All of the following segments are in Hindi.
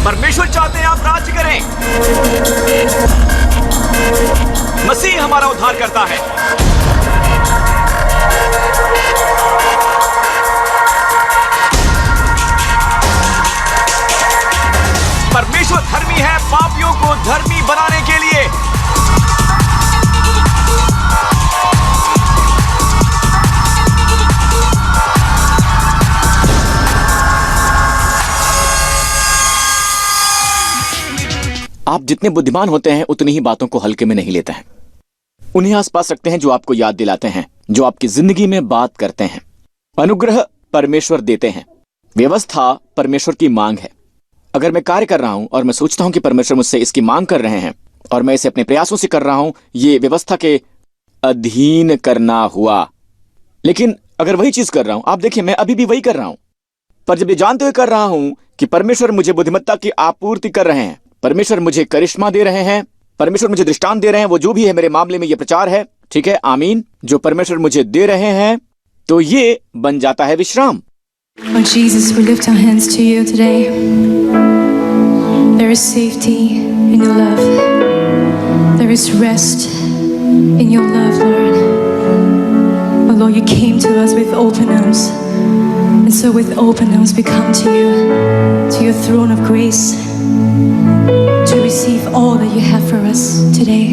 परमेश्वर चाहते हैं आप राज्य करें। मसीह हमारा उद्धार करता है। परमेश्वर धर्मी है पापियों को धर्मी बनाने के लिए। आप जितने बुद्धिमान होते हैं उतनी ही बातों को हल्के में नहीं लेते हैं। उन्हें आसपास रखते हैं जो आपको याद दिलाते हैं, जो आपकी जिंदगी में बात करते हैं। अनुग्रह परमेश्वर देते हैं, व्यवस्था परमेश्वर की मांग है। अगर मैं कार्य कर रहा हूं और मैं सोचता हूं कि परमेश्वर मुझसे इसकी मांग कर रहे हैं और मैं इसे अपने प्रयासों से कर रहा हूं, ये व्यवस्था के अधीन करना हुआ। लेकिन अगर वही चीज कर रहा हूं, आप देखिए मैं अभी भी वही कर रहा हूं, पर जब ये जानते हुए कर रहा हूं कि परमेश्वर मुझे बुद्धिमत्ता की आपूर्ति कर रहे हैं, परमेश्वर मुझे करिश्मा दे रहे हैं, परमेश्वर मुझे दृष्टांत दे रहे हैं, वो जो भी है मेरे मामले में ये प्रचार है, ठीक है, आमीन, जो परमेश्वर मुझे दे रहे हैं, तो ये बन जाता है विश्राम। Lord Jesus, we lift our hands to you today. There is safety in your love. There is rest in your love, Lord. Oh Lord, you came to us with open arms. And so with open arms we come to you, to your throne of grace, to receive all that you have for us today.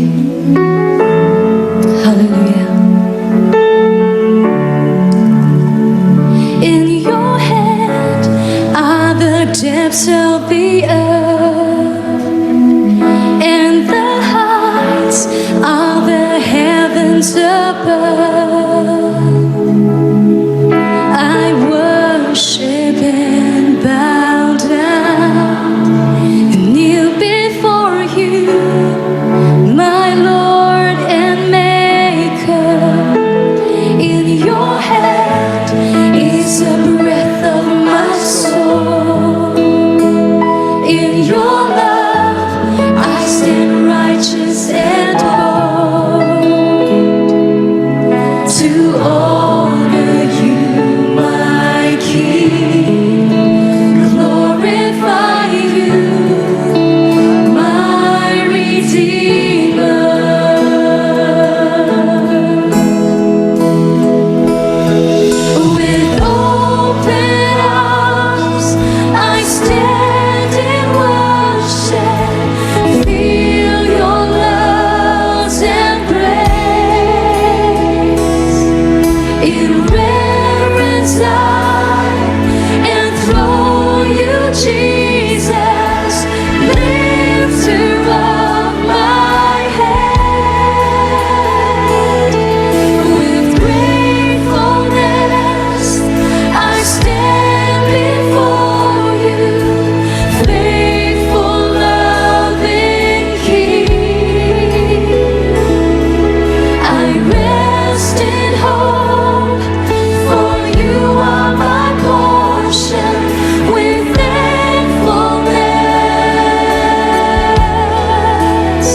Hallelujah. In your hand are the depths of the earth, and the heights are the heavens above. I worship and bow down and kneel before you, my Lord and Maker. In your hand is the breath of my soul. In your love I stand righteous and bold to honor you, my King. Glorify you, my Redeemer. With open arms I stand in worship. Feel your love's embrace. In reverence I enthrone you, Jesus, lifter of my head. With gratefulness I stand before you, faithful, loving King. I rest in hope, for you are my portion. With thankfulness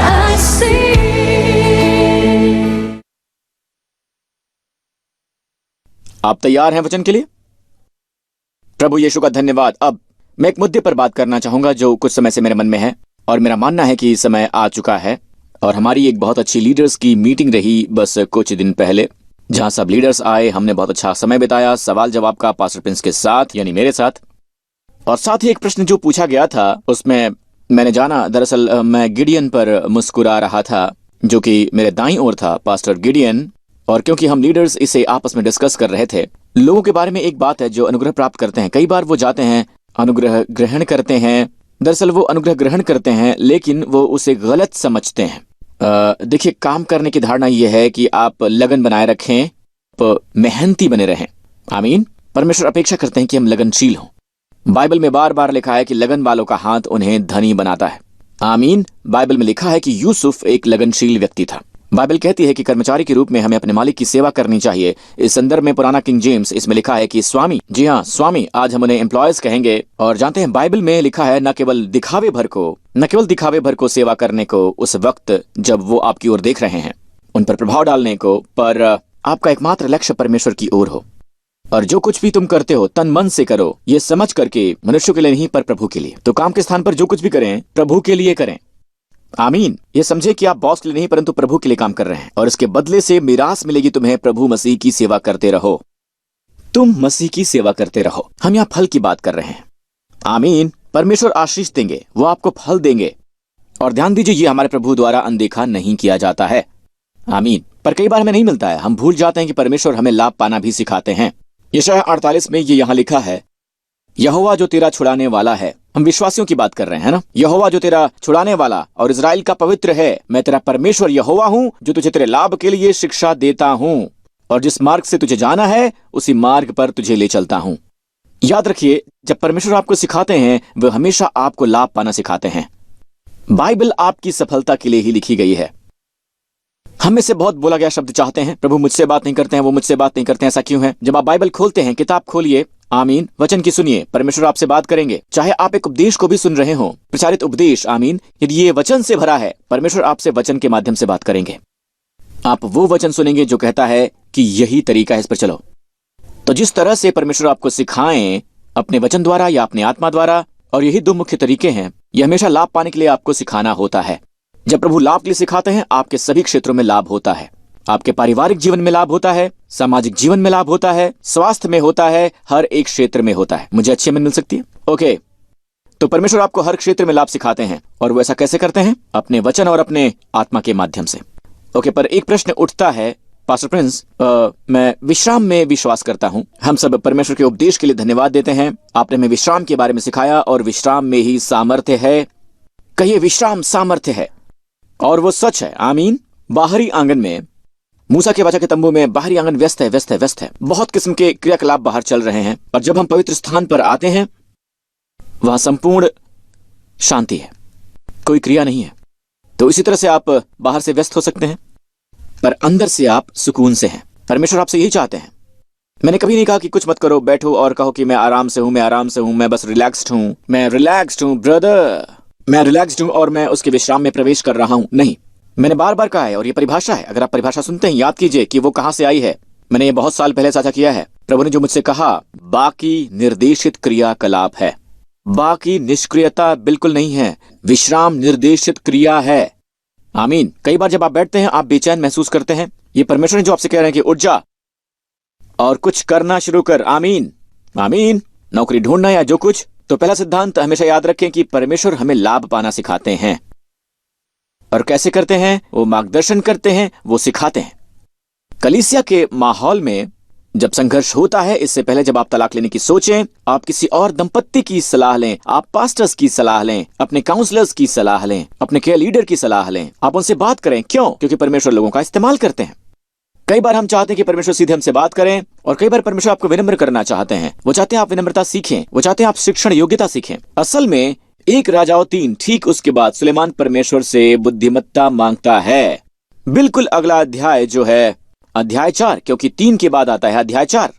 I sing. आप तैयार हैं वचन के लिए? प्रभु यीशु का धन्यवाद। अब मैं एक मुद्दे पर बात करना चाहूंगा जो कुछ समय से मेरे मन में है, और मेरा मानना है कि समय आ चुका है। और हमारी एक बहुत अच्छी लीडर्स की मीटिंग रही बस कुछ दिन पहले, जहां सब लीडर्स आए। हमने बहुत अच्छा समय बिताया सवाल जवाब का पास्टर प्रिंस के साथ, यानी मेरे साथ। और साथ ही एक प्रश्न जो पूछा गया था उसमें मैंने जाना, दरअसल मैं गिडियन पर मुस्कुरा रहा था, जो कि मेरे दाईं ओर था, पास्टर गिडियन। और क्योंकि हम लीडर्स इसे आपस में डिस्कस कर रहे थे, लोगों के बारे में एक बात है जो अनुग्रह प्राप्त करते हैं, कई बार वो जाते हैं अनुग्रह ग्रहण करते हैं। दरअसल वो अनुग्रह ग्रहण करते हैं लेकिन वो उसे गलत समझते हैं। देखिए, काम करने की धारणा यह है कि आप लगन बनाए रखें, आप मेहनती बने रहें। आमीन। परमेश्वर अपेक्षा करते हैं कि हम लगनशील हों। बाइबल में बार बार लिखा है कि लगन वालों का हाथ उन्हें धनी बनाता है। आमीन। बाइबल में लिखा है कि यूसुफ एक लगनशील व्यक्ति था। बाइबल कहती है कि कर्मचारी के रूप में हमें अपने मालिक की सेवा करनी चाहिए। इस संदर्भ में पुराना किंग जेम्स इसमें लिखा है कि स्वामी, जी हाँ स्वामी, आज हम उन्हें एम्प्लॉयज कहेंगे। और जानते हैं बाइबल में लिखा है न केवल दिखावे भर को सेवा करने को उस वक्त जब वो आपकी ओर देख रहे हैं, उन पर प्रभाव डालने को, पर आपका एकमात्र लक्ष्य परमेश्वर की ओर हो। और जो कुछ भी तुम करते हो तन मन से करो, ये समझ करके मनुष्यों के लिए नहीं पर प्रभु के लिए। तो काम के स्थान पर जो कुछ भी करें प्रभु के लिए करें। आमीन। ये समझे कि आप बॉस के लिए नहीं परंतु प्रभु के लिए काम कर रहे हैं, और इसके बदले से मिरास मिलेगी तुम्हें। प्रभु मसीह की सेवा करते रहो, तुम मसीह की सेवा करते रहो। हम यहाँ फल की बात कर रहे हैं। आमीन। परमेश्वर आशीष देंगे, वो आपको फल देंगे। और ध्यान दीजिए, ये हमारे प्रभु द्वारा अनदेखा नहीं किया जाता है। आमीन। पर कई बार हमें नहीं मिलता है, हम भूल जाते हैं कि परमेश्वर हमें लाभ पाना भी सिखाते हैं। यशायाह 48 में ये यहाँ लिखा है, यहोवा जो तेरा छुड़ाने वाला है। हम विश्वासियों की बात कर रहे हैं ना। यहोवा जो तेरा छुड़ाने वाला और इजराइल का पवित्र है। मैं तेरा परमेश्वर यहोवा हूँ, जो तुझे तेरे लाभ के लिए शिक्षा देता हूँ, और जिस मार्ग से तुझे जाना है उसी मार्ग पर तुझे ले चलता हूँ। याद रखिए, जब परमेश्वर आपको सिखाते हैं वह हमेशा आपको लाभ पाना सिखाते हैं। बाइबल आपकी सफलता के लिए ही लिखी गई है। हम में से बहुत बोला गया शब्द चाहते हैं, प्रभु मुझसे बात नहीं करते हैं, वो मुझसे बात नहीं करते हैं, ऐसा क्यों है? जब आप बाइबल खोलते हैं, किताब खोलिए, आमीन, वचन की सुनिए, परमेश्वर आपसे बात करेंगे। चाहे आप एक उपदेश को भी सुन रहे हो, प्रचारित उपदेश, आमीन, यदि ये वचन से भरा है, परमेश्वर आपसे वचन के माध्यम से बात करेंगे। आप वो वचन सुनेंगे जो कहता है कि यही तरीका है, इस पर चलो। तो जिस तरह से परमेश्वर आपको सिखाएं, अपने वचन द्वारा या अपनी आत्मा द्वारा, और यही दो मुख्य तरीके हैं। यह हमेशा लाभ पाने के लिए आपको सिखाना होता है। जब प्रभु लाभ के लिए सिखाते हैं, आपके सभी क्षेत्रों में लाभ होता है। आपके पारिवारिक जीवन में लाभ होता है, सामाजिक जीवन में लाभ होता है, स्वास्थ्य में होता है, हर एक क्षेत्र में होता है। मुझे अच्छी मिल सकती है? ओके। तो परमेश्वर आपको हर क्षेत्र में लाभ सिखाते हैं, और वो ऐसा कैसे करते हैं? अपने वचन और अपने आत्मा के माध्यम से। ओके, पर एक प्रश्न उठता है, पास्टर प्रिंस, मैं विश्राम में विश्वास करता हूँ। हम सब परमेश्वर के उपदेश के लिए धन्यवाद देते हैं। आपने हमें विश्राम के बारे में सिखाया, और विश्राम में ही सामर्थ्य है। कहिए, विश्राम सामर्थ्य है, और वो सच है। आमीन। बाहरी आंगन में, मूसा के वाचा के तंबू में बाहरी आंगन व्यस्त है, व्यस्त है, व्यस्त है। बहुत किस्म के क्रियाकलाप बाहर चल रहे हैं, और जब हम पवित्र स्थान पर आते हैं, वहां संपूर्ण शांति है, कोई क्रिया नहीं है। तो इसी तरह से आप बाहर से व्यस्त हो सकते हैं, पर अंदर से आप सुकून से हैं। परमेश्वर आपसे यही चाहते हैं। मैंने कभी नहीं कहा कि कुछ मत करो, बैठो और कहो कि मैं आराम से हूं, मैं आराम से हूं, मैं बस रिलैक्स्ड हूं, मैं रिलैक्स्ड हूं ब्रदर, मैं रिलैक्स्ड हूं और मैं उसके विश्राम में प्रवेश कर रहा हूं। नहीं, मैंने बार बार कहा है, और ये परिभाषा है। अगर आप परिभाषा सुनते हैं, याद कीजिए कि वो कहां से आई है। मैंने ये बहुत साल पहले साझा किया है। प्रभु ने जो मुझसे कहा, बाकी निर्देशित क्रियाकलाप है, बाकी निष्क्रियता बिल्कुल नहीं है। विश्राम निर्देशित क्रिया है। आमीन। कई बार जब आप बैठते हैं, आप बेचैन महसूस करते हैं। ये परमेश्वर ने जो आपसे कह रहे हैं कि उठ जा और कुछ करना शुरू कर। आमीन, आमीन। नौकरी ढूंढना या जो कुछ। तो पहला सिद्धांत हमेशा याद रखें कि परमेश्वर हमें लाभ पाना सिखाते हैं। और कैसे करते हैं? वो मार्गदर्शन करते हैं, वो सिखाते हैं। कलीसिया के माहौल में जब संघर्ष होता है, इससे पहले जब आप तलाक लेने की सोचें, आप किसी और दंपत्ति की सलाह लें, आप पास्टर्स की सलाह लें, अपने काउंसलर्स की सलाह लें, अपने केयर लीडर की सलाह लें, आप उनसे बात करें। क्यों? क्योंकि परमेश्वर लोगों का इस्तेमाल करते हैं। कई बार हम चाहते हैं कि परमेश्वर सीधे हमसे बात करें, और कई बार परमेश्वर आपको विनम्र करना चाहते हैं। वो चाहते हैं आप विनम्रता सीखें, वो चाहते हैं आप शिक्षण योग्यता सीखें। असल में 1 राजाओं 3 ठीक उसके बाद सुलेमान परमेश्वर से बुद्धिमत्ता मांगता है। बिल्कुल अगला अध्याय जो है अध्याय 4, क्योंकि 3 के बाद आता है अध्याय 4।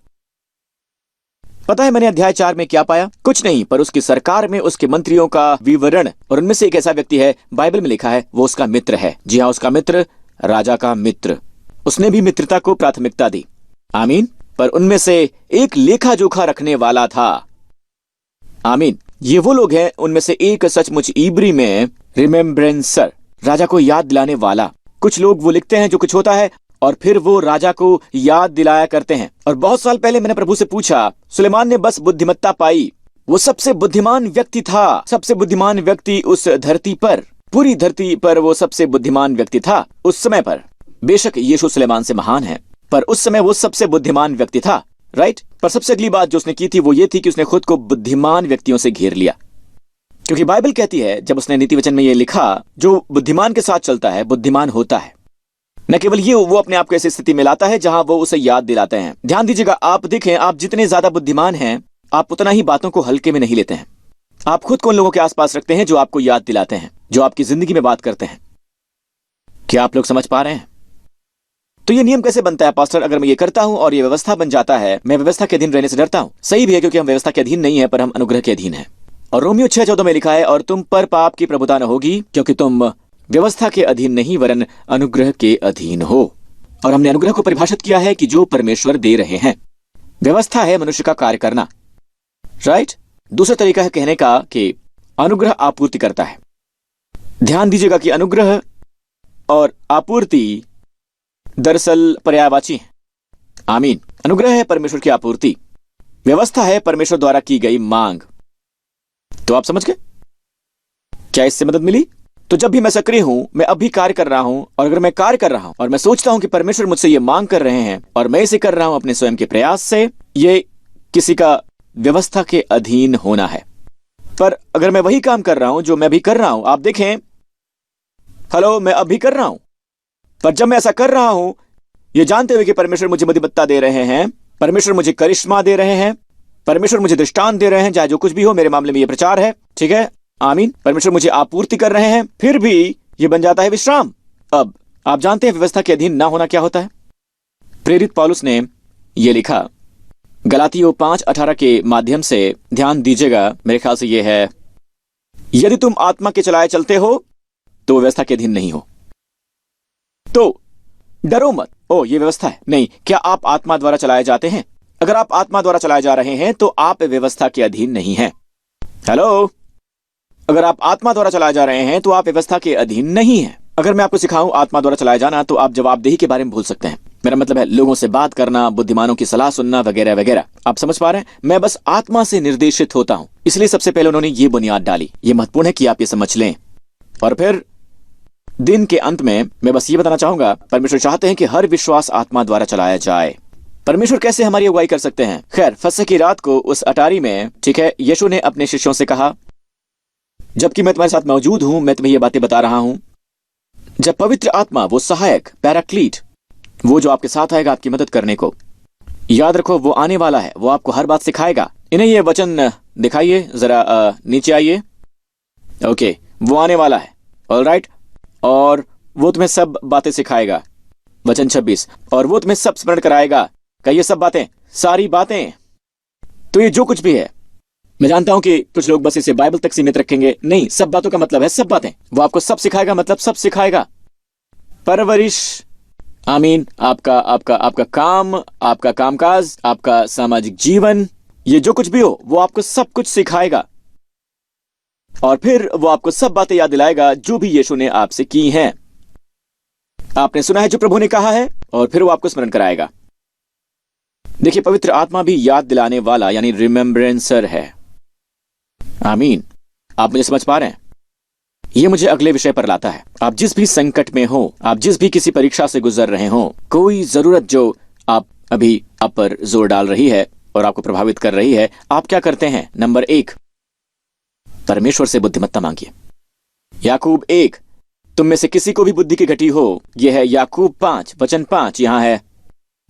पता है मैंने अध्याय 4 में क्या पाया? कुछ नहीं, पर उसकी सरकार में उसके मंत्रियों का विवरण, और उनमें से एक ऐसा व्यक्ति है, बाइबल में लिखा है, वो उसका मित्र है। जी हाँ, उसका मित्र, राजा का मित्र। उसने भी मित्रता को प्राथमिकता दी। आमीन। पर उनमें से एक लेखा जोखा रखने वाला था। आमीन। ये वो लोग हैं, उनमें से एक सचमुच इब्री में रिमेम्ब्रेंसर, राजा को याद दिलाने वाला। कुछ लोग वो लिखते हैं जो कुछ होता है, और फिर वो राजा को याद दिलाया करते हैं। और बहुत साल पहले मैंने प्रभु से पूछा, सुलेमान ने बस बुद्धिमत्ता पाई, वो सबसे बुद्धिमान व्यक्ति था, सबसे बुद्धिमान व्यक्ति उस धरती पर, पूरी धरती पर वो सबसे बुद्धिमान व्यक्ति था उस समय पर। बेशक यीशु सुलेमान से महान है, पर उस समय वो सबसे बुद्धिमान व्यक्ति था, राइट? पर सबसे अगली बात जो उसने की थी वो ये थी कि उसने खुद को बुद्धिमान व्यक्तियों से घेर लिया। क्योंकि बाइबल कहती है, जब उसने नीति वचन में ये लिखा, जो बुद्धिमान के साथ चलता है बुद्धिमान होता है। न केवल ये, वो अपने आप को ऐसी स्थिति में लाता है जहां वो उसे याद दिलाते हैं। ध्यान दीजिएगा, आप देखें, आप जितने ज्यादा बुद्धिमान हैं, आप उतना ही बातों को हल्के में नहीं लेते हैं। आप खुद को उन लोगों के आसपास रखते हैं जो आपको याद दिलाते हैं, जो आपकी जिंदगी में बात करते हैं। क्या आप लोग समझ पा रहे हैं? तो ये नियम कैसे बनता है पास्टर? अगर मैं ये करता हूं और ये व्यवस्था बन जाता है, मैं व्यवस्था के अधीन रहने से डरता हूं। सही भी है, क्योंकि हम व्यवस्था के अधीन नहीं है, पर हम अनुग्रह के अधीन हैं। और रोमियो 6:14 में लिखा है, और तुम पर पाप की प्रभुता न होगी, क्योंकि तुम व्यवस्था के अधीन नहीं वरन अनुग्रह के अधीन हो। और हमने अनुग्रह को परिभाषित किया है कि जो परमेश्वर दे रहे हैं। व्यवस्था है मनुष्य का कार्य करना, राइट। दूसरा तरीका है कहने का कि अनुग्रह आपूर्ति करता है। ध्यान दीजिएगा कि अनुग्रह और आपूर्ति दरअसल पर्यायवाची है। आमीन। अनुग्रह है परमेश्वर की आपूर्ति, व्यवस्था है परमेश्वर द्वारा की गई मांग। तो आप समझ गए? क्या इससे मदद मिली? तो जब भी मैं सक्रिय हूं, मैं अभी कार्य कर रहा हूं, और अगर मैं कार्य कर रहा हूं और मैं सोचता हूं कि परमेश्वर मुझसे ये मांग कर रहे हैं और मैं इसे कर रहा हूं अपने स्वयं के प्रयास से, ये किसी का व्यवस्था के अधीन होना है। पर अगर मैं वही काम कर रहा हूं जो मैं भी कर रहा हूं, आप देखें, हेलो, मैं अभी कर रहा हूं, पर जब मैं ऐसा कर रहा हूं ये जानते हुए कि परमेश्वर मुझे बुद्धिमत्ता दे रहे हैं, परमेश्वर मुझे करिश्मा दे रहे हैं, परमेश्वर मुझे दृष्टांत दे रहे हैं, चाहे जो कुछ भी हो, मेरे मामले में यह प्रचार है, ठीक है, आमीन। परमेश्वर मुझे आपूर्ति कर रहे हैं, फिर भी यह बन जाता है विश्राम। अब आप जानते हैं व्यवस्था के अधीन ना होना क्या होता है? प्रेरित पौलुस ने यह लिखा गलातियों 5:18 के माध्यम से, ध्यान दीजिएगा, मेरे ख्याल से यह है, यदि तुम आत्मा के चलाए चलते हो तो व्यवस्था के अधीन नहीं हो। तो डरो मत, ओ ये व्यवस्था है। नहीं, क्या आप आत्मा द्वारा चलाए जाते हैं? अगर आप आत्मा द्वारा चलाए जा रहे हैं तो आप व्यवस्था के अधीन नहीं हैं। हेलो, अगर आप आत्मा द्वारा चलाए जा रहे हैं तो आप व्यवस्था के अधीन नहीं हैं। अगर मैं आपको सिखाऊं आत्मा द्वारा चलाए जाना, तो आप जवाबदेही के बारे में भूल सकते हैं। मेरा मतलब है लोगों से बात करना, बुद्धिमानों की सलाह सुनना, वगैरह वगैरह। आप समझ पा रहे हैं? मैं बस आत्मा से निर्देशित होता हूं, इसलिए सबसे पहले उन्होंने ये बुनियाद डाली। ये महत्वपूर्ण है कि आप ये समझ लें। और फिर दिन के अंत में मैं बस ये बताना चाहूंगा, परमेश्वर चाहते हैं कि हर विश्वास आत्मा द्वारा चलाया जाए। परमेश्वर कैसे हमारी अगुवाई कर सकते हैं? खैर, फसह की रात को उस अटारी में, ठीक है, यीशु ने अपने शिष्यों से कहा, जबकि मैं तुम्हारे साथ मौजूद हूं, मैं तुम्हें ये बातें बता रहा हूं। जब पवित्र आत्मा, वो सहायक, पैराक्लीट, वो जो आपके साथ आएगा आपकी मदद करने को, याद रखो वो आने वाला है, वो आपको हर बात सिखाएगा। इन्हें ये वचन दिखाइए जरा, नीचे आइए। ओके, वो आने वाला है, ऑलराइट, और वो तुम्हें सब बातें सिखाएगा। वचन 26, और वो तुम्हें सब स्मरण कराएगा। कहिए सब बातें, सारी बातें। तो ये जो कुछ भी है, मैं जानता हूं कि कुछ लोग बस इसे बाइबल तक सीमित रखेंगे। नहीं, सब बातों का मतलब है सब बातें। वो आपको सब सिखाएगा, मतलब सब सिखाएगा। परवरिश, आमीन, आपका आपका आपका काम, आपका कामकाज, आपका सामाजिक जीवन, ये जो कुछ भी हो, वो आपको सब कुछ सिखाएगा। और फिर वो आपको सब बातें याद दिलाएगा जो भी यीशु ने आपसे की हैं। आपने सुना है जो प्रभु ने कहा है, और फिर वो आपको स्मरण कराएगा। देखिए, पवित्र आत्मा भी याद दिलाने वाला, यानी रिमेम्बरेंसर है। आमीन। आप मुझे समझ पा रहे हैं? ये मुझे अगले विषय पर लाता है। आप जिस भी संकट में हो, आप जिस भी किसी परीक्षा से गुजर रहे हो, कोई जरूरत जो आप पर जोर डाल रही है और आपको प्रभावित कर रही है, आप क्या करते हैं? नंबर 1, परमेश्वर से बुद्धिमत्ता मांगिए। याकूब 1, तुम में से किसी को भी बुद्धि की घटी हो, यह है याकूब 5 वचन 5। यहां है,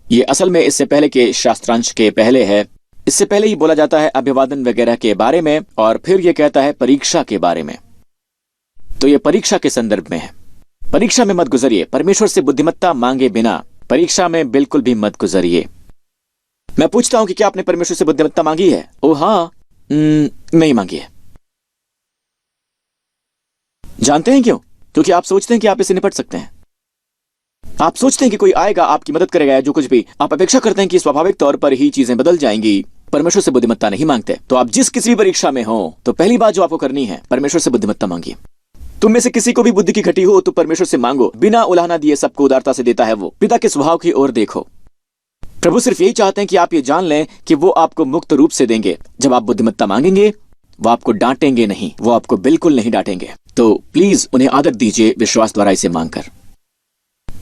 ये असल में इससे पहले के शास्त्रांश के पहले है। इससे पहले ही बोला जाता है अभिवादन वगैरह के बारे में, और फिर यह कहता है परीक्षा के बारे में। तो यह परीक्षा के संदर्भ में है। परीक्षा में मत गुजरिए, परमेश्वर से बुद्धिमत्ता मांगे बिना परीक्षा में बिल्कुल भी मत गुजरिए। मैं पूछता हूं कि क्या आपने परमेश्वर से बुद्धिमत्ता मांगी है? ओ हाँ, नहीं मांगी है। जानते हैं क्यों? क्योंकि आप सोचते हैं कि आप इससे निपट सकते हैं। आप सोचते हैं कि कोई आएगा, आपकी मदद करेगा, जो कुछ भी आप अपेक्षा करते हैं कि स्वाभाविक तौर पर ही चीजें बदल जाएंगी। परमेश्वर से बुद्धिमत्ता नहीं मांगते। तो आप जिस किसी भी परीक्षा में हो, तो पहली बात जो आपको करनी है, परमेश्वर से बुद्धिमत्ता मांगिए। तुम में से किसी को भी बुद्धि की घटी हो तो परमेश्वर से मांगो, बिना उलाहना दिए सबको उदारता से देता है वो। पिता के स्वभाव की ओर देखो। प्रभु सिर्फ यही चाहते हैं कि आप ये जान लें कि वो आपको मुक्त रूप से देंगे। जब आप बुद्धिमत्ता मांगेंगे, वो आपको डांटेंगे नहीं, वो आपको बिल्कुल नहीं डांटेंगे। तो प्लीज उन्हें आदर दीजिए विश्वास द्वारा इसे मांगकर।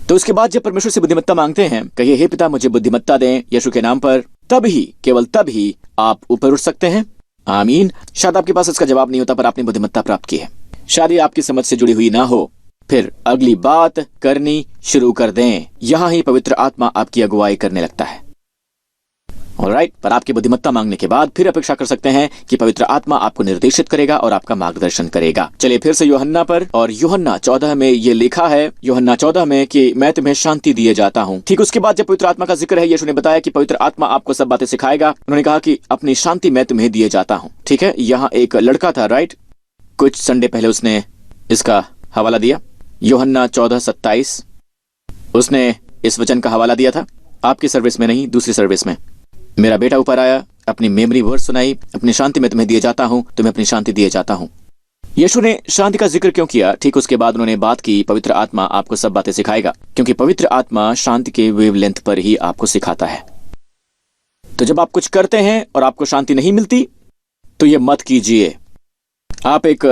तो उसके बाद जब परमेश्वर से बुद्धिमत्ता मांगते हैं, कहिए हे पिता मुझे बुद्धिमत्ता दें यीशु के नाम पर। तब ही, केवल तब ही आप ऊपर उठ सकते हैं। आमीन। शायद आपके पास इसका जवाब नहीं होता, पर आपने बुद्धिमत्ता प्राप्त की है। शायद ये आपकी समझ से जुड़ी हुई ना हो, फिर अगली बात करनी शुरू कर दें। यहां ही पवित्र आत्मा आपकी अगुवाई करने लगता है। ऑलराइट, पर आपकी बुद्धिमत्ता मांगने के बाद फिर अपेक्षा कर सकते हैं कि पवित्र आत्मा आपको निर्देशित करेगा और आपका मार्गदर्शन करेगा। चलिए फिर से यूहन्ना पर, और यूहन्ना 14 में ये लिखा है, यूहन्ना 14 में कि मैं तुम्हें शांति दिए जाता हूँ। ठीक उसके बाद जब पवित्र आत्मा का जिक्र है, यीशु ने बताया कि पवित्र आत्मा आपको सब बातें सिखाएगा। उन्होंने कहा कि अपनी शांति मैं तुम्हें दिए जाता हूँ। ठीक है, यहाँ एक लड़का था, राइट, कुछ संडे पहले उसने इसका हवाला दिया, यूहन्ना 14:27। उसने इस वचन का हवाला दिया था, आपकी सर्विस में नहीं, दूसरी सर्विस में। मेरा बेटा ऊपर आया, अपनी मेमोरी वर्स सुनाई, अपनी शांति में तुम्हें दिए जाता हूं, तुम्हें अपनी शांति दिए जाता हूं। यीशु ने शांति का जिक्र क्यों किया? ठीक उसके बाद उन्होंने बात की, पवित्र आत्मा आपको सब बातें सिखाएगा, क्योंकि पवित्र आत्मा शांति के वेवलेंथ पर ही आपको सिखाता है। तो जब आप कुछ करते हैं और आपको शांति नहीं मिलती तो ये मत कीजिए। आप एक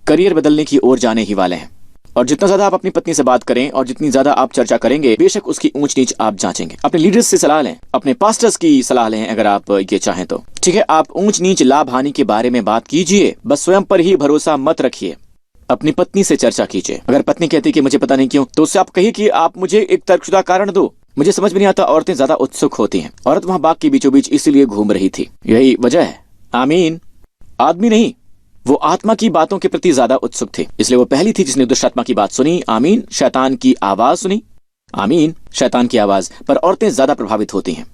करियर बदलने की ओर जाने ही वाले हैं, और जितना ज्यादा आप अपनी पत्नी से बात करें और जितनी ज्यादा आप चर्चा करेंगे, बेशक उसकी ऊंच नीच आप जांचेंगे। अपने लीडर्स से सलाह लें, अपने पास्टर्स की सलाह लें अगर आप ये चाहें तो। ठीक है, आप ऊंच नीच लाभ हानि के बारे में बात कीजिए, बस स्वयं पर ही भरोसा मत रखिए। अपनी पत्नी से चर्चा कीजिए। अगर पत्नी कहती कि मुझे पता नहीं क्यों, तो उससे आप कहिए कि आप मुझे एक तर्कशुदा कारण दो, मुझे समझ में नहीं आता। औरतें ज्यादा उत्सुक होती हैं। औरत वहां बाग के बीचों बीच इसीलिए घूम रही थी, यही वजह है। आमीन। आदमी नहीं, वो आत्मा की बातों के प्रति ज्यादा उत्सुक थे, इसलिए वो पहली थी जिसने दुष्ट आत्मा की बात सुनी। आमीन। शैतान की आवाज सुनी। आमीन। शैतान की आवाज पर औरतें ज्यादा प्रभावित होती हैं।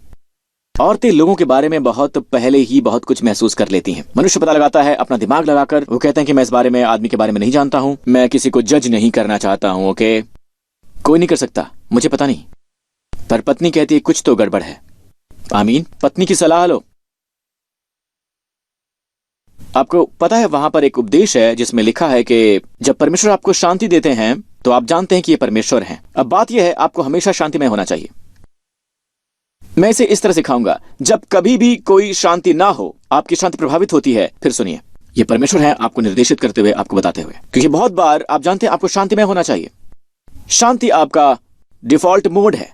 औरतें लोगों के बारे में बहुत पहले ही बहुत कुछ महसूस कर लेती हैं। मनुष्य पता लगाता है अपना दिमाग लगाकर। वो कहते हैं कि मैं इस बारे में आदमी के बारे में नहीं जानता हूं, मैं किसी को जज नहीं करना चाहता हूं। ओके, कोई नहीं कर सकता, मुझे पता नहीं। पर पत्नी कहती है कुछ तो गड़बड़ है। आमीन। पत्नी की सलाह लो। आपको पता है वहां पर एक उपदेश है जिसमें लिखा है कि जब परमेश्वर आपको शांति देते हैं तो आप जानते हैं कि ये परमेश्वर हैं। अब बात यह है, आपको हमेशा शांतिमय होना चाहिए। मैं इसे इस तरह सिखाऊंगा, जब कभी भी कोई शांति ना हो, आपकी शांति प्रभावित होती है, फिर सुनिए, ये परमेश्वर है आपको निर्देशित करते हुए, आपको बताते हुए। क्योंकि बहुत बार आप जानते हैं आपको शांतिमय होना चाहिए। शांति आपका डिफॉल्ट मोड है।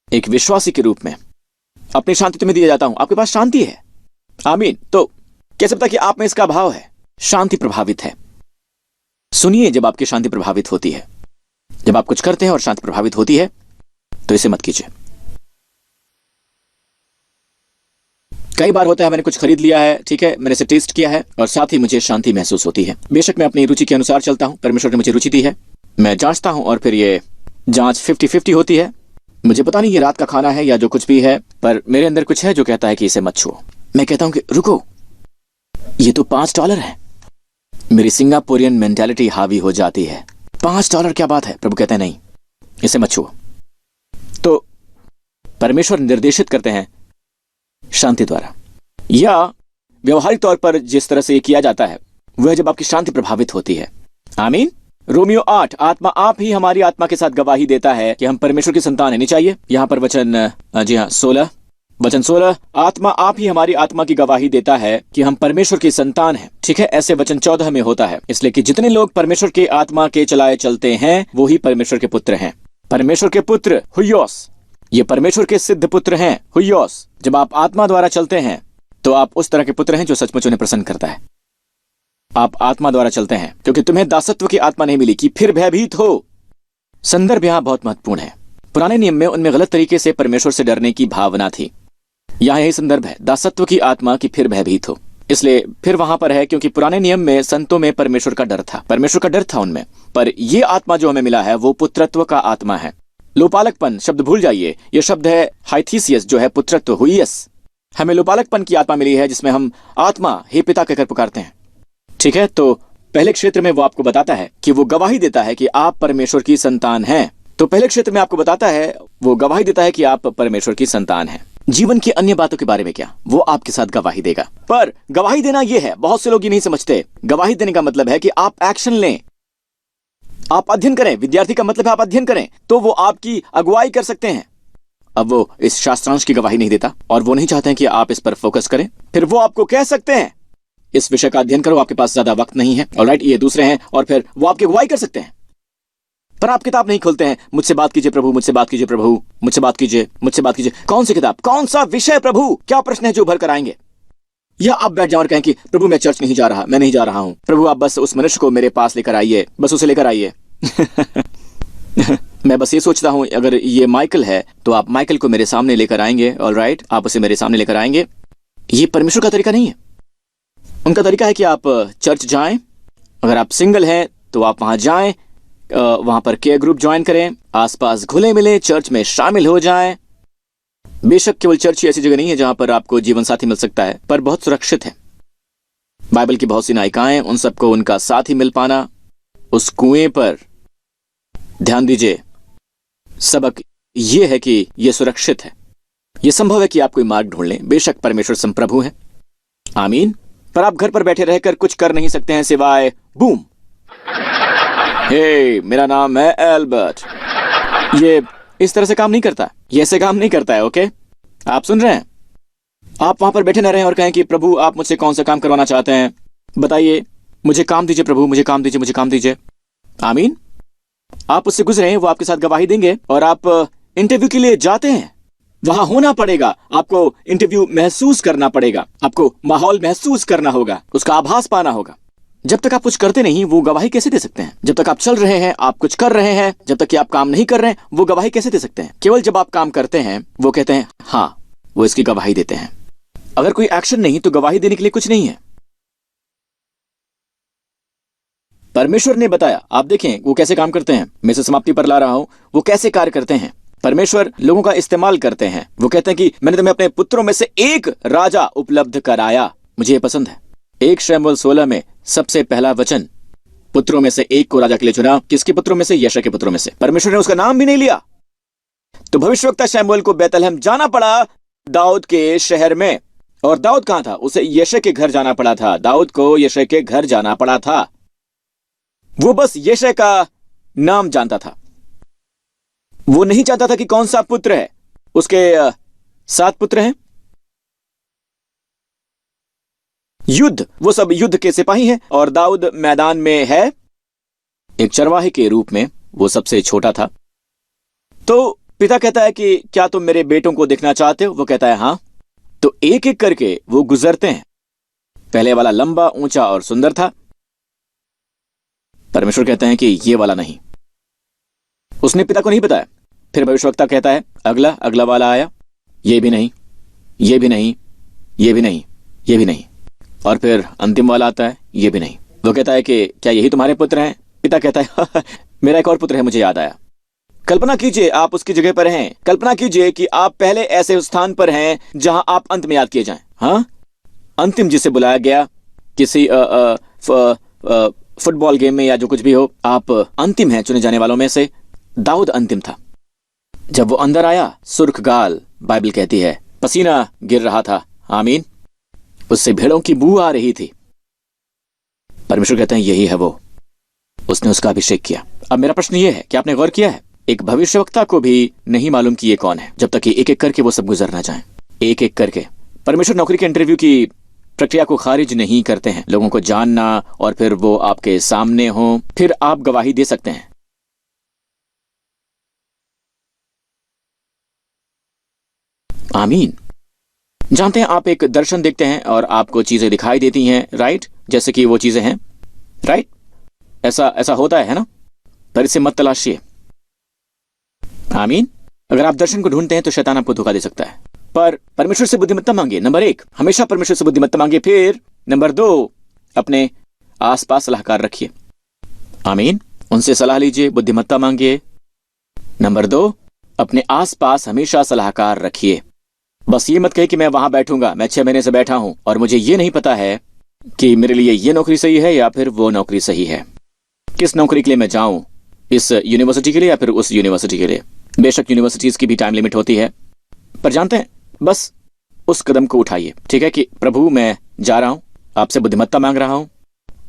एक विश्वासी के रूप में अपनी शांति तुम्हें दिया जाता हूं, आपके पास शांति है। आमीन। तो कैसे पता कि आप में इसका अभाव है? शांति प्रभावित है। सुनिए, जब आपकी शांति प्रभावित होती है, जब आप कुछ करते हैं और शांति प्रभावित होती है, तो इसे मत कीजिए। कई बार होता है मैंने कुछ खरीद लिया है, ठीक है, मैंने इसे टेस्ट किया है और साथ ही मुझे शांति महसूस होती है। बेशक मैं अपनी रुचि के अनुसार चलता हूं, परमेश्वर ने मुझे रुचि दी है, मैं जांचता हूं और फिर ये जांच 50-50 होती है। मुझे पता नहीं ये रात का खाना है या जो कुछ भी है, पर मेरे अंदर कुछ है जो कहता है कि इसे मत छुओ। मैं कहता हूं कि रुको, ये तो $5 है। मेरी सिंगापुरियन मेंटालिटी हावी हो जाती है। $5 क्या बात है? प्रभु कहते हैं नहीं, इसे मत छुओ। तो परमेश्वर निर्देशित करते हैं शांति द्वारा, या व्यवहारिक तौर पर जिस तरह से ये किया जाता है वह जब आपकी शांति प्रभावित होती है। आमीन। रोमियो 8, आत्मा आप ही हमारी आत्मा के साथ गवाही देता है कि हम परमेश्वर की संतान है। नहीं चाहिए यहां पर वचन, जी हाँ, 16, वचन 16, आत्मा आप ही हमारी आत्मा की गवाही देता है कि हम परमेश्वर की संतान हैं। ठीक है, ऐसे वचन 14 में होता है। इसलिए कि जितने लोग परमेश्वर के आत्मा के चलाए चलते हैं वो ही परमेश्वर के पुत्र हैं। परमेश्वर के पुत्र हुइयोस, ये परमेश्वर के सिद्ध पुत्र हैं। हुइयोस, जब आप आत्मा द्वारा चलते हैं तो आप उस तरह के पुत्र हैं जो सचमुच उन्हें प्रसन्न करता है। आप आत्मा द्वारा चलते हैं क्योंकि तुम्हें दासत्व की आत्मा नहीं मिली कि फिर भयभीत हो। संदर्भ यहां बहुत महत्वपूर्ण है। पुराने नियम में उनमें गलत तरीके से परमेश्वर से डरने की भावना थी। यहां यही संदर्भ है, दासत्व की आत्मा की फिर भयभीत हो। इसलिए फिर वहां पर है क्योंकि पुराने नियम में संतों में परमेश्वर का डर था, परमेश्वर का डर था उनमें। पर यह आत्मा जो हमें मिला है वो पुत्रत्व का आत्मा है। लोपालकपन शब्द भूल जाइए, यह शब्द है हाइथीसियस जो है पुत्रत्व, हुइयस। हमें लोपालकपन की आत्मा मिली है जिसमें हम आत्मा हे पिता कहकर पुकारते हैं। ठीक है, तो पहले क्षेत्र में वो आपको बताता है कि वो गवाही देता है कि आप परमेश्वर की संतान हैं। तो पहले क्षेत्र में आपको बताता है, वो गवाही देता है कि आप परमेश्वर की संतान हैं। जीवन की अन्य बातों के बारे में क्या, वो आपके साथ गवाही देगा। पर गवाही देना यह है, बहुत से लोग ये नहीं समझते। गवाही देने का मतलब है कि आप एक्शन लें, आप अध्ययन करें। विद्यार्थी का मतलब है आप अध्ययन करें, तो वो आपकी अगुवाई कर सकते हैं। अब वो इस शास्त्रांश की गवाही नहीं देता और वो नहीं चाहते हैं कि आप इस पर फोकस करें। फिर वो आपको कह सकते हैं इस विषय का अध्ययन करो, आपके पास ज्यादा वक्त नहीं है, ऑलराइट, ये दूसरे हैं, और फिर वो आपकी अगुवाई कर सकते हैं। पर आप किताब नहीं खोलते हैं, मुझसे बात कीजिए प्रभु, मुझसे बात कीजिए प्रभु, मुझसे बात कीजिए, मुझसे बात कीजिए। कौन सी किताब, कौन सा विषय प्रभु, क्या प्रश्न है जो भर कर आएंगे? या आप बैठ जाओ और कहें कि प्रभु मैं चर्च नहीं जा रहा, मैं नहीं जा रहा हूं, प्रभु आप बस उस मनुष्य को मेरे पास लेकर आइए, बस उसे लेकर आइए। मैं बस ये सोचता हूं अगर ये माइकल है तो आप माइकल को मेरे सामने लेकर आएंगे, ऑलराइट, आप उसे मेरे सामने लेकर आएंगे। ये परमेश्वर का तरीका नहीं है। उनका तरीका है कि आप चर्च जाएं, अगर आप सिंगल हैं तो आप वहां जाएं, वहां पर केयर ग्रुप ज्वाइन करें, आसपास घुले मिले, चर्च में शामिल हो जाएं। बेशक केवल चर्च ही ऐसी जगह नहीं है जहां पर आपको जीवन साथी मिल सकता है, पर बहुत सुरक्षित है। बाइबल की बहुत सी नायिकाएं, उन सबको उनका साथी मिल पाना, उस कुएं पर ध्यान दीजिए। सबक यह है कि यह सुरक्षित है। यह संभव है कि आप कोई मार्ग ढूंढ लें, बेशक परमेश्वर संप्रभु है, आमीन। पर आप घर पर बैठे रहकर कुछ कर नहीं सकते हैं सिवाय बूम। हे, मेरा नाम है एल्बर्ट। ये इस तरह से काम नहीं करता, ये ऐसे काम नहीं करता है। ओके, आप सुन रहे हैं? आप वहां पर बैठे न रहें और कहें कि प्रभु आप मुझसे कौन सा काम करवाना चाहते हैं, बताइए, मुझे काम दीजिए प्रभु, मुझे काम दीजिए, मुझे काम दीजिए। आमीन। आप उससे गुजरे, वो आपके साथ गवाही देंगे और आप इंटरव्यू के लिए जाते हैं। वहां होना पड़ेगा, आपको इंटरव्यू महसूस करना पड़ेगा, आपको माहौल महसूस करना होगा, उसका आभास पाना होगा। जब तक आप कुछ करते नहीं, वो गवाही कैसे दे सकते हैं? जब तक आप चल रहे हैं, आप कुछ कर रहे हैं, जब तक कि आप काम नहीं कर रहे हैं, वो गवाही कैसे दे सकते हैं? केवल जब आप काम करते हैं, वो कहते हैं हाँ, वो इसकी गवाही देते हैं। अगर कोई एक्शन नहीं तो गवाही देने के लिए कुछ नहीं है। परमेश्वर ने बताया, आप देखें वो कैसे काम करते हैं। मैं इसे समाप्ति पर ला रहा हूं, वो कैसे कार्य करते हैं। परमेश्वर लोगों का इस्तेमाल करते हैं। वो कहते हैं कि मैंने तुम्हें अपने पुत्रों में से एक राजा उपलब्ध कराया। मुझे ये पसंद है। 1 शमूएल 16 में सबसे पहला वचन, पुत्रों में से एक को राजा के लिए चुना। किसके पुत्रों में से? यशै के पुत्रों में से। परमेश्वर ने उसका नाम भी नहीं लिया। तो भविष्यवक्ता शमूएल को बैतलहम जाना पड़ा, दाऊद के शहर में। और दाऊद कहां था? उसे यशै के घर जाना पड़ा था। दाऊद को यशै के घर जाना पड़ा था। वो बस यशै का नाम जानता था, वो नहीं जानता था कि कौन सा पुत्र है। उसके 7 पुत्र हैं। युद्ध, वो सब युद्ध के सिपाही हैं और दाऊद मैदान में है एक चरवाहे के रूप में। वो सबसे छोटा था। तो पिता कहता है कि क्या तुम मेरे बेटों को देखना चाहते हो? वो कहता है हाँ। तो एक एक करके वो गुजरते हैं। पहले वाला लंबा, ऊंचा और सुंदर था। परमेश्वर कहते हैं कि ये वाला नहीं। उसने पिता को नहीं बताया। फिर भविष्यवक्ता कहता है अगला वाला आया, ये भी नहीं, ये भी नहीं, ये भी नहीं, ये भी नहीं। और फिर अंतिम वाला आता है, ये भी नहीं। वो कहता है कि क्या यही तुम्हारे पुत्र हैं? पिता कहता है मेरा एक और पुत्र है, मुझे याद आया। कल्पना कीजिए आप उसकी जगह पर हैं। कल्पना कीजिए कि आप पहले ऐसे स्थान पर हैं जहां आप अंत में याद किए जाएं। हाँ, अंतिम जिसे बुलाया गया किसी फुटबॉल गेम में या जो कुछ भी हो, आप अंतिम हैं चुने जाने वालों में से। दाऊद अंतिम था। जब वो अंदर आया, सुर्ख गाल, बाइबल कहती है, पसीना गिर रहा था। आमीन। उससे भेड़ों की बू आ रही थी। परमेश्वर कहते हैं यही है वो। उसने उसका अभिषेक किया। अब मेरा प्रश्न ये है कि आपने गौर किया है, एक भविष्यवक्ता को भी नहीं मालूम कि ये कौन है, जब तक कि एक एक करके वो सब गुजरना चाहें। एक एक करके परमेश्वर नौकरी के इंटरव्यू की प्रक्रिया को खारिज नहीं करते हैं। लोगों को जानना और फिर वो आपके सामने हो, फिर आप गवाही दे सकते हैं। आमीन। जानते हैं, आप एक दर्शन देखते हैं और आपको चीजें दिखाई देती हैं, राइट? जैसे कि वो चीजें हैं, राइट? ऐसा होता है ना? पर इसे मत तलाशिए। आमीन। अगर आप दर्शन को ढूंढते हैं तो शैतान आपको धोखा दे सकता है। पर परमेश्वर से बुद्धिमत्ता मांगिए। नंबर 1, हमेशा परमेश्वर से बुद्धिमत्ता मांगिए। फिर नंबर 2, अपने आसपास सलाहकार रखिए। आमीन। उनसे सलाह लीजिए, बुद्धिमत्ता मांगिए। नंबर 2, अपने आसपास हमेशा सलाहकार रखिए। बस ये मत कहे कि मैं वहां बैठूंगा, मैं 6 महीने से बैठा हूं और मुझे ये नहीं पता है कि मेरे लिए ये नौकरी सही है या फिर वो नौकरी सही है। किस नौकरी के लिए मैं जाऊं, इस यूनिवर्सिटी के लिए या फिर उस यूनिवर्सिटी के लिए? बेशक यूनिवर्सिटीज की भी टाइम लिमिट होती है, पर जानते हैं, बस उस कदम को उठाइए। ठीक है कि प्रभु मैं जा रहा हूं, आपसे बुद्धिमत्ता मांग रहा हूं,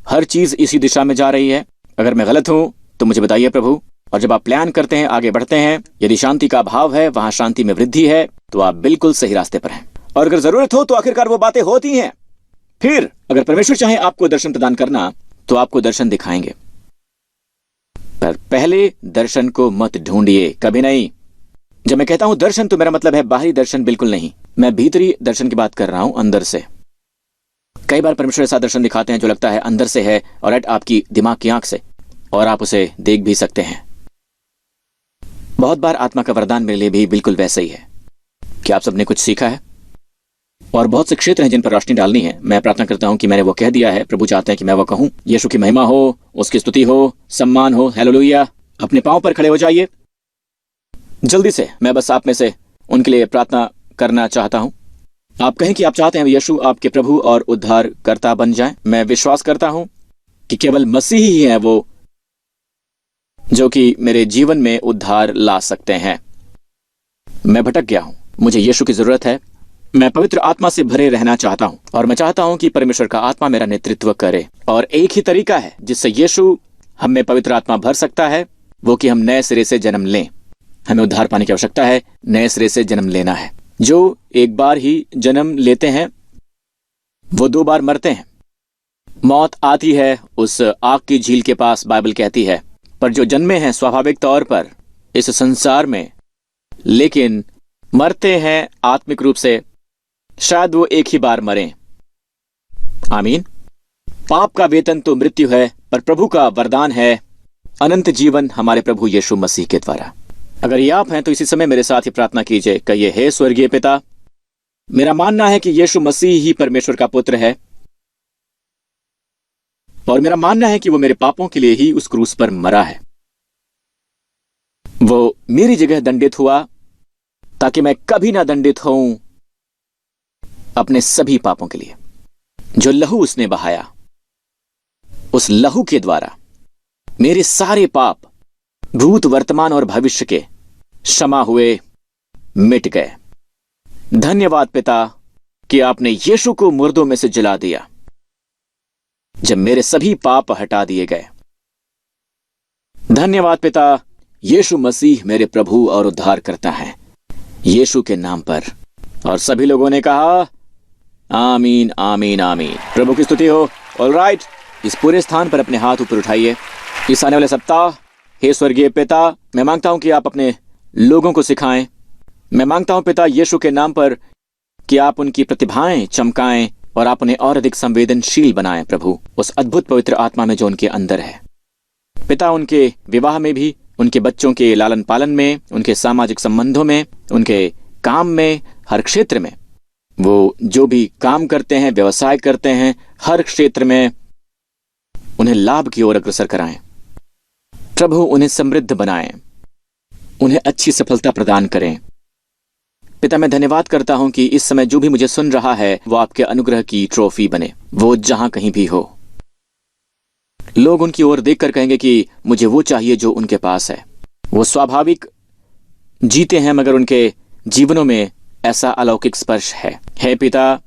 हर चीज इसी दिशा में जा रही है। अगर मैं गलत हूं तो मुझे बताइए प्रभु। और जब आप प्लान करते हैं, आगे बढ़ते हैं, यदि शांति का अभाव है, वहां शांति में वृद्धि है, तो आप बिल्कुल सही रास्ते पर हैं। और अगर जरूरत हो तो आखिरकार वो बातें होती हैं। फिर अगर परमेश्वर चाहे आपको दर्शन प्रदान करना, तो आपको दर्शन दिखाएंगे। पर पहले दर्शन को मत ढूंढिए, कभी नहीं। जब मैं कहता हूं दर्शन तो मेरा मतलब है बाहरी दर्शन, बिल्कुल नहीं। मैं भीतरी दर्शन की बात कर रहा हूं, अंदर से। कई बार परमेश्वर ऐसा दर्शन दिखाते हैं जो लगता है अंदर से है और आपकी दिमाग की आंख से, और आप उसे देख भी सकते हैं। बहुत बार आत्मा का वरदान मेरे लिए भी बिल्कुल वैसा ही है। क्या आप सबने कुछ सीखा है? और बहुत से क्षेत्र हैं जिन पर रोशनी डालनी है। मैं प्रार्थना करता हूं कि मैंने वो कह दिया है। प्रभु चाहते हैं कि मैं वो कहूं। यीशु की महिमा हो, उसकी स्तुति हो, सम्मान हो। हालेलुया। अपने पांव पर खड़े हो जाइए जल्दी से। मैं बस आप में से उनके लिए प्रार्थना करना चाहता हूं। आप कहें कि आप चाहते हैं यीशु आपके प्रभु और उद्धारकर्ता बन जाएं। मैं विश्वास करता हूं कि केवल मसीह ही है वो जो कि मेरे जीवन में उद्धार ला सकते हैं। मैं भटक गया हूं, मुझे यीशु की जरूरत है। मैं पवित्र आत्मा से भरे रहना चाहता हूँ और मैं चाहता हूँ कि परमेश्वर का आत्मा मेरा नेतृत्व करे। और एक ही तरीका है जिससे यीशु हम में पवित्र आत्मा भर सकता है, वो कि हम नए सिरे से जन्म लें। हमें उद्धार पाने की आवश्यकता है, नए सिरे से जन्म लेना है। जो एक बार ही जन्म लेते हैं वो 2 बार मरते हैं। मौत आती है उस आग की झील के पास, बाइबल कहती है, पर जो जन्मे हैं स्वाभाविक तौर पर इस संसार में, लेकिन मरते हैं आत्मिक रूप से, शायद वो एक ही बार मरें। आमीन। पाप का वेतन तो मृत्यु है, पर प्रभु का वरदान है अनंत जीवन हमारे प्रभु यीशु मसीह के द्वारा। अगर ये आप हैं तो इसी समय मेरे साथ ही प्रार्थना कीजिए। कहिए, हे स्वर्गीय पिता, मेरा मानना है कि यीशु मसीह ही परमेश्वर का पुत्र है और मेरा मानना है कि वो मेरे पापों के लिए ही उस क्रूस पर मरा है। वो मेरी जगह दंडित हुआ ताकि मैं कभी ना दंडित होऊं अपने सभी पापों के लिए। जो लहू उसने बहाया, उस लहू के द्वारा मेरे सारे पाप, भूत, वर्तमान और भविष्य के क्षमा हुए, मिट गए। धन्यवाद पिता कि आपने यीशु को मुर्दों में से जिला दिया जब मेरे सभी पाप हटा दिए गए। धन्यवाद पिता, यीशु मसीह मेरे प्रभु और उद्धार करता है, यीशु के नाम पर। और सभी लोगों ने कहा आमीन, आमीन, आमीन। प्रभु की स्तुति हो। ऑलराइट, इस पूरे स्थान पर अपने हाथ ऊपर उठाइए। इस आने वाले सप्ताह, हे स्वर्गीय पिता, मैं मांगता हूं कि आप अपने लोगों को सिखाएं। मैं मांगता हूं पिता यीशु के नाम पर कि आप उनकी प्रतिभाएं चमकाएं और आप उन्हें और अधिक संवेदनशील बनाएं प्रभु, उस अद्भुत पवित्र आत्मा में जो उनके अंदर है। पिता, उनके विवाह में भी, उनके बच्चों के लालन पालन में, उनके सामाजिक संबंधों में, उनके काम में, हर क्षेत्र में, वो जो भी काम करते हैं, व्यवसाय करते हैं, हर क्षेत्र में उन्हें लाभ की ओर अग्रसर कराएं प्रभु। उन्हें समृद्ध बनाएं, उन्हें अच्छी सफलता प्रदान करें। पिता, मैं धन्यवाद करता हूं कि इस समय जो भी मुझे सुन रहा है वो आपके अनुग्रह की ट्रॉफी बने, वो जहां कहीं भी हो। लोग उनकी ओर देखकर कहेंगे कि मुझे वो चाहिए जो उनके पास है। वो स्वाभाविक जीते हैं मगर उनके जीवनों में ऐसा अलौकिक स्पर्श है। हे पिता,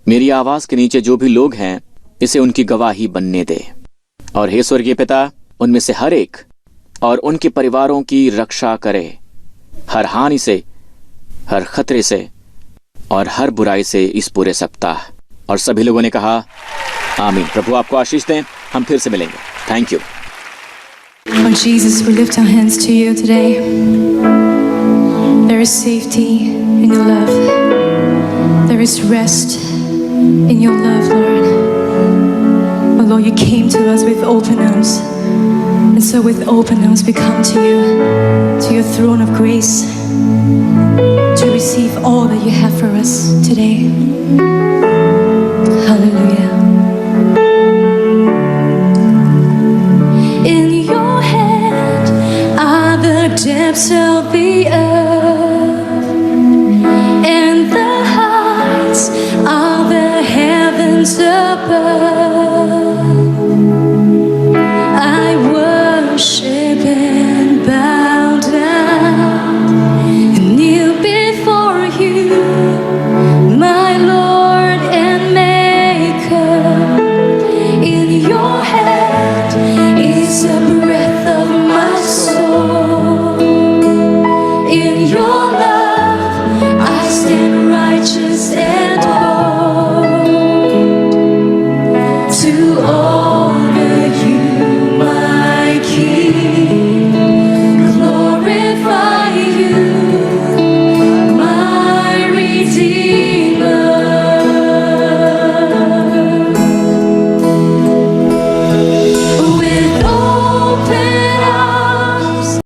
मेरी आवाज के नीचे जो भी लोग हैं, इसे उनकी गवाही बनने दे। और हे स्वर्गीय पिता, उनमें से हर एक और उनके परिवारों की रक्षा करे, हर हानि से, हर खतरे से और हर बुराई से इस पूरे सप्ताह। और सभी लोगों ने कहा आमीन। प्रभु आपको आशीष दें। हम फिर से मिलेंगे। Thank you. Lord Jesus, we lift our hands to you today. There is safety in your love. There is rest in your love, Lord. Oh Lord, you came to us with open arms. And so with open arms we come to you, to your throne of grace, to receive all that you have for us today.